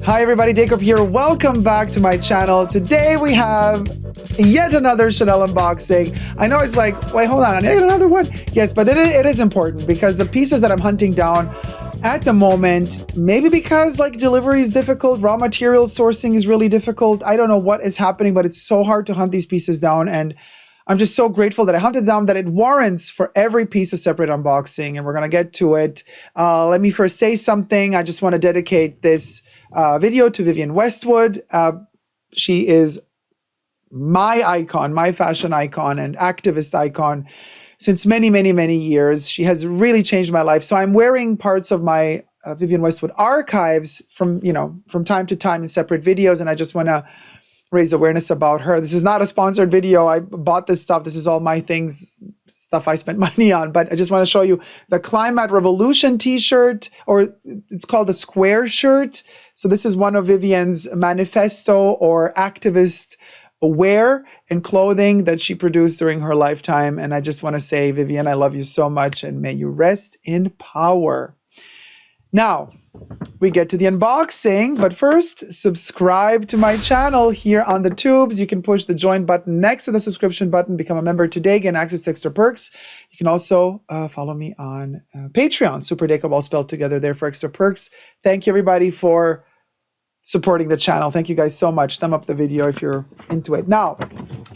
Hi everybody, Dacob here. Welcome back to my channel. Today we have yet another Chanel unboxing. I know it's like, wait, hold on, I need another one. Yes, but it is important because the pieces that I'm hunting down at the moment, maybe because like delivery is difficult, raw material sourcing is really difficult. I don't know what is happening, but it's so hard to hunt these pieces down. And I'm just so grateful that I hunted down that it warrants for every piece a separate unboxing, and we're gonna get to it. Let me first say something. I just want to dedicate this video to Vivienne Westwood. She is my icon, my fashion icon and activist icon since many, many, many years. She has really changed my life. So I'm wearing parts of my Vivienne Westwood archives from time to time in separate videos, and I just want to raise awareness about her. This is not a sponsored video. I bought this stuff. This is all my things, stuff I spent money on. But I just want to show you the Climate Revolution t-shirt, or it's called the square shirt. So this is one of Vivienne's manifesto or activist wear and clothing that she produced during her lifetime. And I just want to say, Vivienne, I love you so much, and may you rest in power. Now, we get to the unboxing, but first, subscribe to my channel here on the tubes. You can push the join button next to the subscription button, become a member today, gain access to extra perks. You can also follow me on Patreon, superdacob, all spelled together there for extra perks. Thank you everybody for supporting the channel. Thank you guys so much. Thumb up the video if you're into it. Now,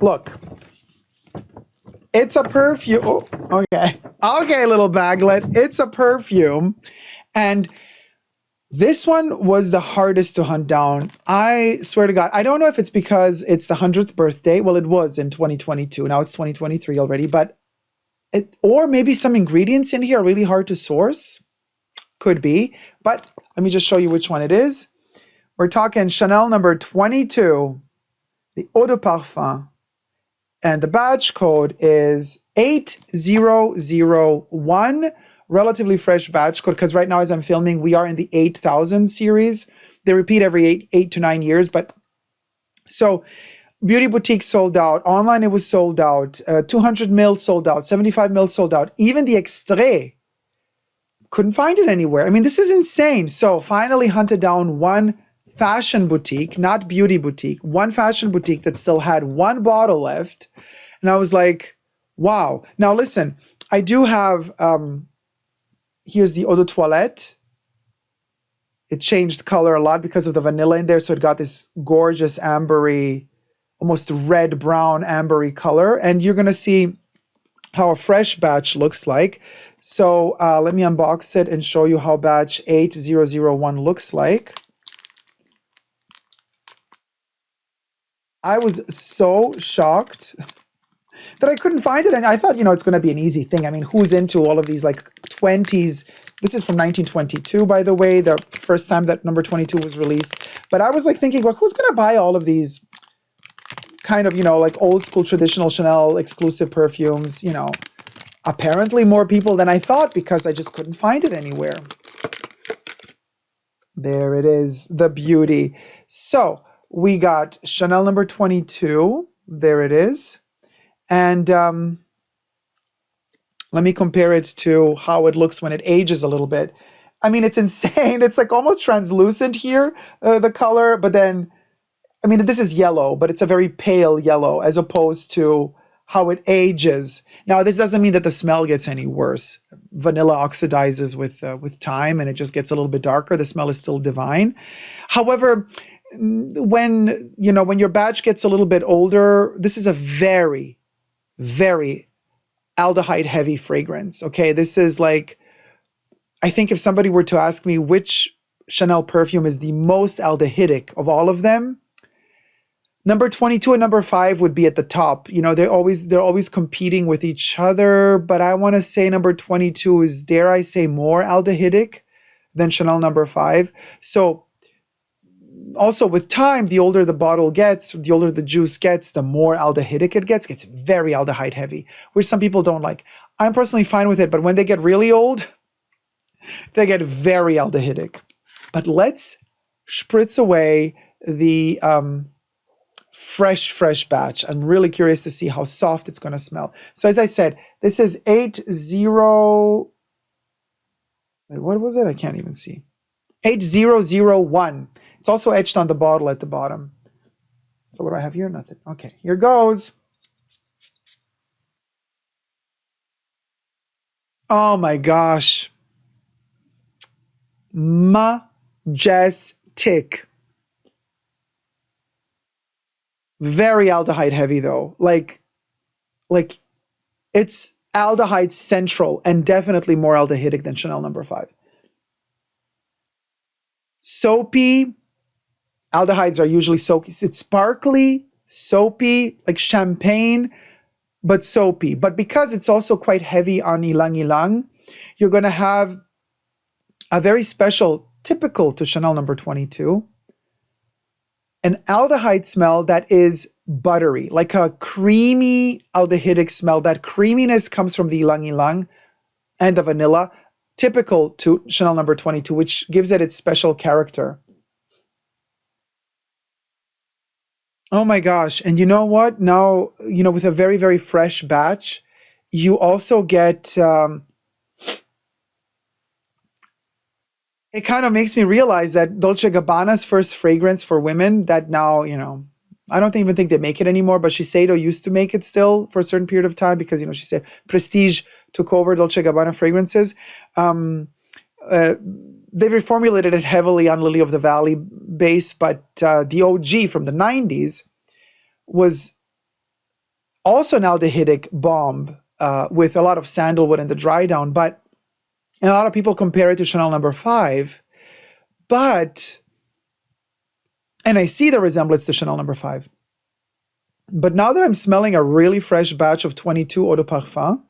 look. It's a perfume. Oh, okay, little baglet. It's a perfume. And this one was the hardest to hunt down. I swear to God, I don't know if it's because it's the 100th birthday. Well, it was in 2022. Now it's 2023 already. But or maybe some ingredients in here are really hard to source. Could be. But let me just show you which one it is. We're talking Chanel number 22, the Eau de Parfum. And the batch code is 8001. Relatively fresh batch code, because right now as I'm filming, we are in the 8000 series. They repeat every 8 to 9 years. But so Beauty Boutique sold out. Online, it was sold out. 200 ml sold out. 75 ml sold out. Even the Extrait, couldn't find it anywhere. I mean, this is insane. So finally hunted down one fashion boutique, not beauty boutique, one fashion boutique that still had one bottle left. And I was like, wow. Now listen, I do have... here's the eau de toilette. It changed color a lot because of the vanilla in there. So it got this gorgeous ambery, almost red brown ambery color. And you're going to see how a fresh batch looks like. So let me unbox it and show you how batch 8001 looks like. I was so shocked that I couldn't find it. And I thought, it's going to be an easy thing. I mean, who's into all of these like 20s? This is from 1922, by the way, the first time that number 22 was released. But I was like thinking, well, who's going to buy all of these kind of, like old school traditional Chanel exclusive perfumes? Apparently more people than I thought, because I just couldn't find it anywhere. There it is, the beauty. So we got Chanel number 22. There it is. And let me compare it to how it looks when it ages a little bit. I mean, it's insane. It's like almost translucent here, the color. But then, I mean, this is yellow, but it's a very pale yellow as opposed to how it ages. Now, this doesn't mean that the smell gets any worse. Vanilla oxidizes with time, and it just gets a little bit darker. The smell is still divine. However, when your batch gets a little bit older, this is a very, very aldehyde heavy fragrance. Okay, this is like, I think if somebody were to ask me which Chanel perfume is the most aldehydic of all of them, number 22 and number 5 would be at the top. They're always competing with each other, but I want to say number 22 is, dare I say, more aldehydic than Chanel number 5. So also with time, the older the bottle gets, the older the juice gets, the more aldehydic it gets. It's very aldehyde heavy, which some people don't like. I'm personally fine with it, but when they get really old, they get very aldehydic. But let's spritz away the fresh batch. I'm really curious to see how soft it's going to smell. So as I said, this is 80... What was it? I can't even see. 8001. It's also etched on the bottle at the bottom. So what do I have here? Nothing. Okay, here goes. Oh my gosh. Majestic. Very aldehyde heavy though. Like it's aldehyde central and definitely more aldehydic than Chanel number 5. Soapy. Aldehydes are usually soapy. It's sparkly, soapy, like champagne, but soapy. But because it's also quite heavy on ilang ilang, you're going to have a very special, typical to Chanel number 22, an aldehyde smell that is buttery, like a creamy aldehydic smell. That creaminess comes from the ilang ilang and the vanilla, typical to Chanel number 22, which gives it its special character. Oh my gosh. And you know what? Now, with a very, very fresh batch, you also get, it kind of makes me realize that Dolce Gabbana's first fragrance for women that now, I don't even think they make it anymore, but Shiseido used to make it still for a certain period of time because, she said Prestige took over Dolce Gabbana fragrances. They reformulated it heavily on Lily of the Valley base, but the OG from the 90s was also an aldehydic bomb with a lot of sandalwood in the dry down, and a lot of people compare it to Chanel number 5, and I see the resemblance to Chanel number 5. But now that I'm smelling a really fresh batch of 22 Eau de Parfum,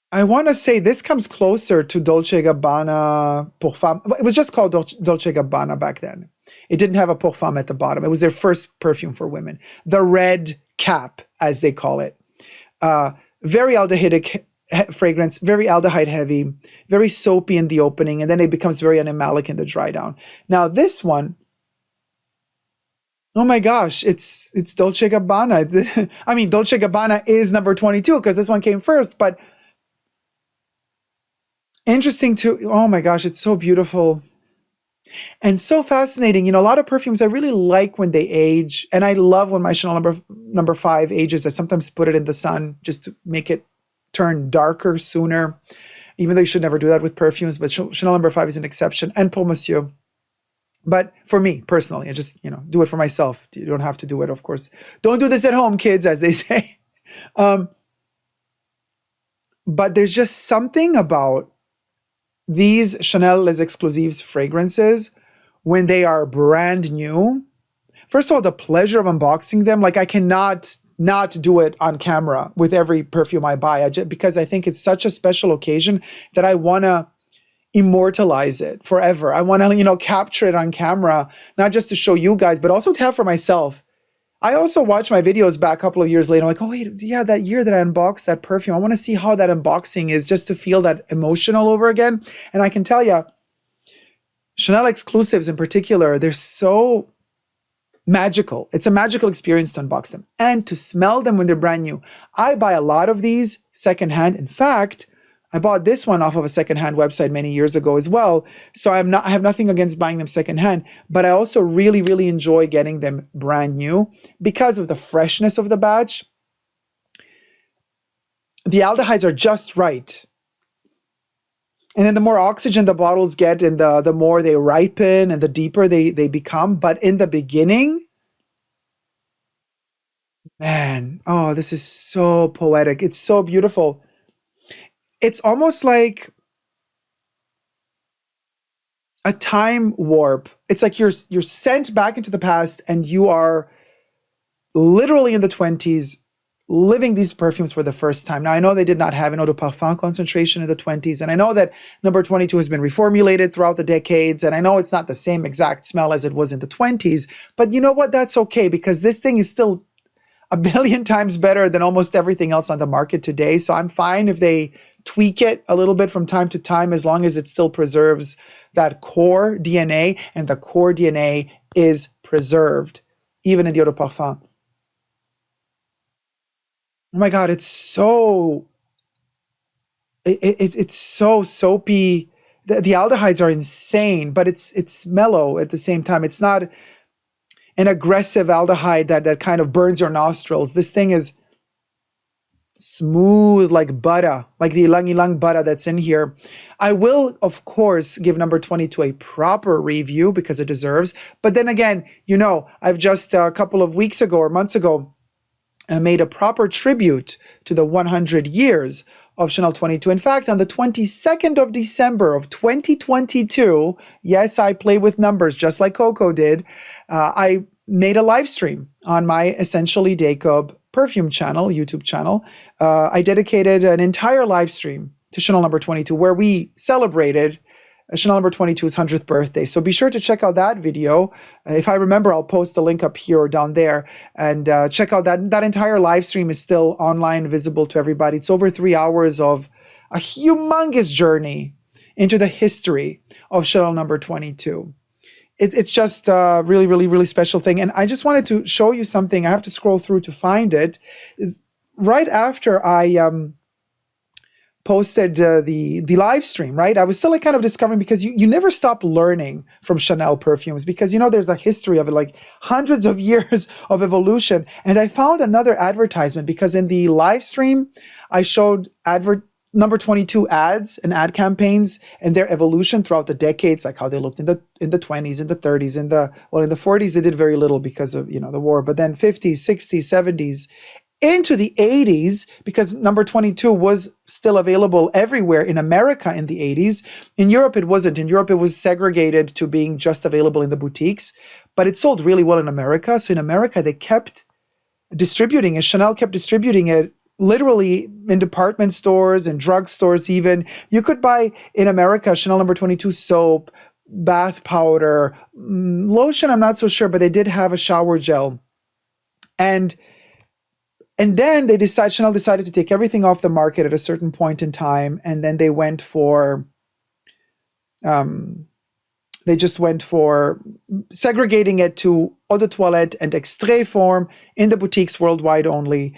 I want to say this comes closer to Dolce Gabbana Pour Femme. It was just called Dolce Gabbana back then. It didn't have a Pour Femme at the bottom. It was their first perfume for women. The red cap, as they call it. Very aldehydic fragrance, very aldehyde heavy, very soapy in the opening, and then it becomes very animalic in the dry down. Now this one, oh my gosh, it's Dolce Gabbana. I mean, Dolce Gabbana is number 22 because this one came first, but interesting to, oh my gosh, it's so beautiful and so fascinating. A lot of perfumes I really like when they age, and I love when my Chanel number 5 ages. I sometimes put it in the sun just to make it turn darker sooner, even though you should never do that with perfumes, but Chanel number 5 is an exception, and Pour Monsieur. But for me personally, I just, do it for myself. You don't have to do it, of course. Don't do this at home, kids, as they say. But there's just something about these Chanel Les Exclusives fragrances when they are brand new. First of all, the pleasure of unboxing them, like I cannot not do it on camera with every perfume I buy, because I think it's such a special occasion that I want to immortalize it forever. I want to, capture it on camera, not just to show you guys, but also to have for myself. I also watch my videos back a couple of years later. I'm like, oh wait, yeah, that year that I unboxed that perfume, I want to see how that unboxing is, just to feel that emotion all over again. And I can tell you, Chanel exclusives in particular, they're so magical. It's a magical experience to unbox them and to smell them when they're brand new. I buy a lot of these secondhand. In fact, I bought this one off of a secondhand website many years ago as well. So I have nothing against buying them secondhand, but I also really, really enjoy getting them brand new because of the freshness of the batch. The aldehydes are just right. And then the more oxygen the bottles get and the more they ripen and the deeper they become. But in the beginning, man, oh, this is so poetic. It's so beautiful. It's almost like a time warp. It's like you're sent back into the past and you are literally in the 20s living these perfumes for the first time. Now, I know they did not have an eau de parfum concentration in the 20s, and I know that number 22 has been reformulated throughout the decades, and I know it's not the same exact smell as it was in the 20s, but you know what? That's okay, because this thing is still a billion times better than almost everything else on the market today. So I'm fine if they tweak it a little bit from time to time, as long as it still preserves that core DNA, and the core DNA is preserved even in the eau de parfum. Oh my God, it's so soapy. the aldehydes are insane, but it's mellow at the same time. It's not an aggressive aldehyde that kind of burns your nostrils. This thing is smooth like butter, like the ilang ilang butter that's in here. I will, of course, give number 22 a proper review because it deserves. But then again, you know, I've just a couple of weeks ago or months ago made a proper tribute to the 100 years of Chanel 22. In fact, on the 22nd of December of 2022, yes, I play with numbers just like Coco did, I made a live stream on my Essentially Dacob perfume channel, YouTube channel. I dedicated an entire live stream to Chanel number 22 where we celebrated Chanel number 22's 100th birthday. So be sure to check out that video. If I remember, I'll post a link up here or down there, and check out that entire live stream is still online, visible to everybody. It's over 3 hours of a humongous journey into the history of Chanel number 22. It's just a really, really, really special thing. And I just wanted to show you something. I have to scroll through to find it. Right after I posted the live stream, right? I was still like kind of discovering, because you never stop learning from Chanel perfumes, because, you know, there's a history of it, like hundreds of years of evolution. And I found another advertisement, because in the live stream, I showed number 22 ads and ad campaigns and their evolution throughout the decades, like how they looked in the 20s, in the 30s, in the 40s, they did very little because of, you know, the war, but then 50s, 60s, 70s, into the 80s, because number 22 was still available everywhere in America in the 80s. In Europe, it wasn't. In Europe, it was segregated to being just available in the boutiques, but it sold really well in America. So in America, they kept distributing it. Chanel kept distributing it literally in department stores and drugstores even. You could buy in America Chanel number 22 soap, bath powder, lotion, I'm not so sure, but they did have a shower gel. And then Chanel decided to take everything off the market at a certain point in time, and then they went for segregating it to eau de toilette and extrait form in the boutiques worldwide only.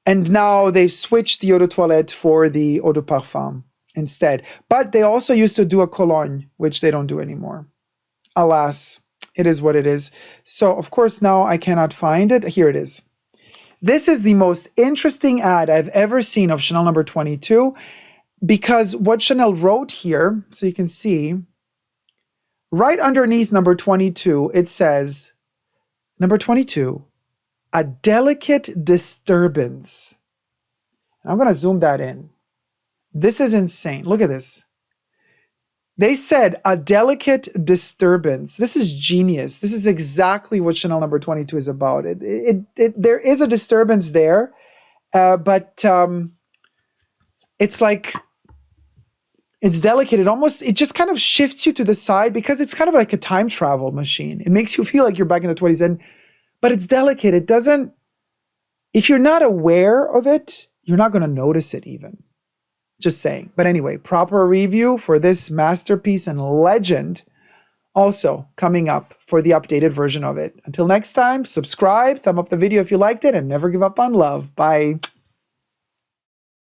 And now they've switched the eau de toilette for the eau de parfum instead. But they also used to do a cologne, which they don't do anymore. Alas, it is what it is. So, of course, now I cannot find it. Here it is. This is the most interesting ad I've ever seen of Chanel number 22, because what Chanel wrote here, so you can see, right underneath number 22, it says, number 22, a delicate disturbance. I'm going to zoom that in. This is insane. Look at this. They said a delicate disturbance. This is genius. This is exactly what Chanel number 22 is about. There is a disturbance there, but it's like, it's delicate. It just kind of shifts you to the side, because it's kind of like a time travel machine. It makes you feel like you're back in the 20s, but it's delicate. It doesn't, if you're not aware of it, you're not going to notice it even. Just saying. But anyway, proper review for this masterpiece and legend also coming up for the updated version of it. Until next time, subscribe, thumb up the video if you liked it, and never give up on love. Bye.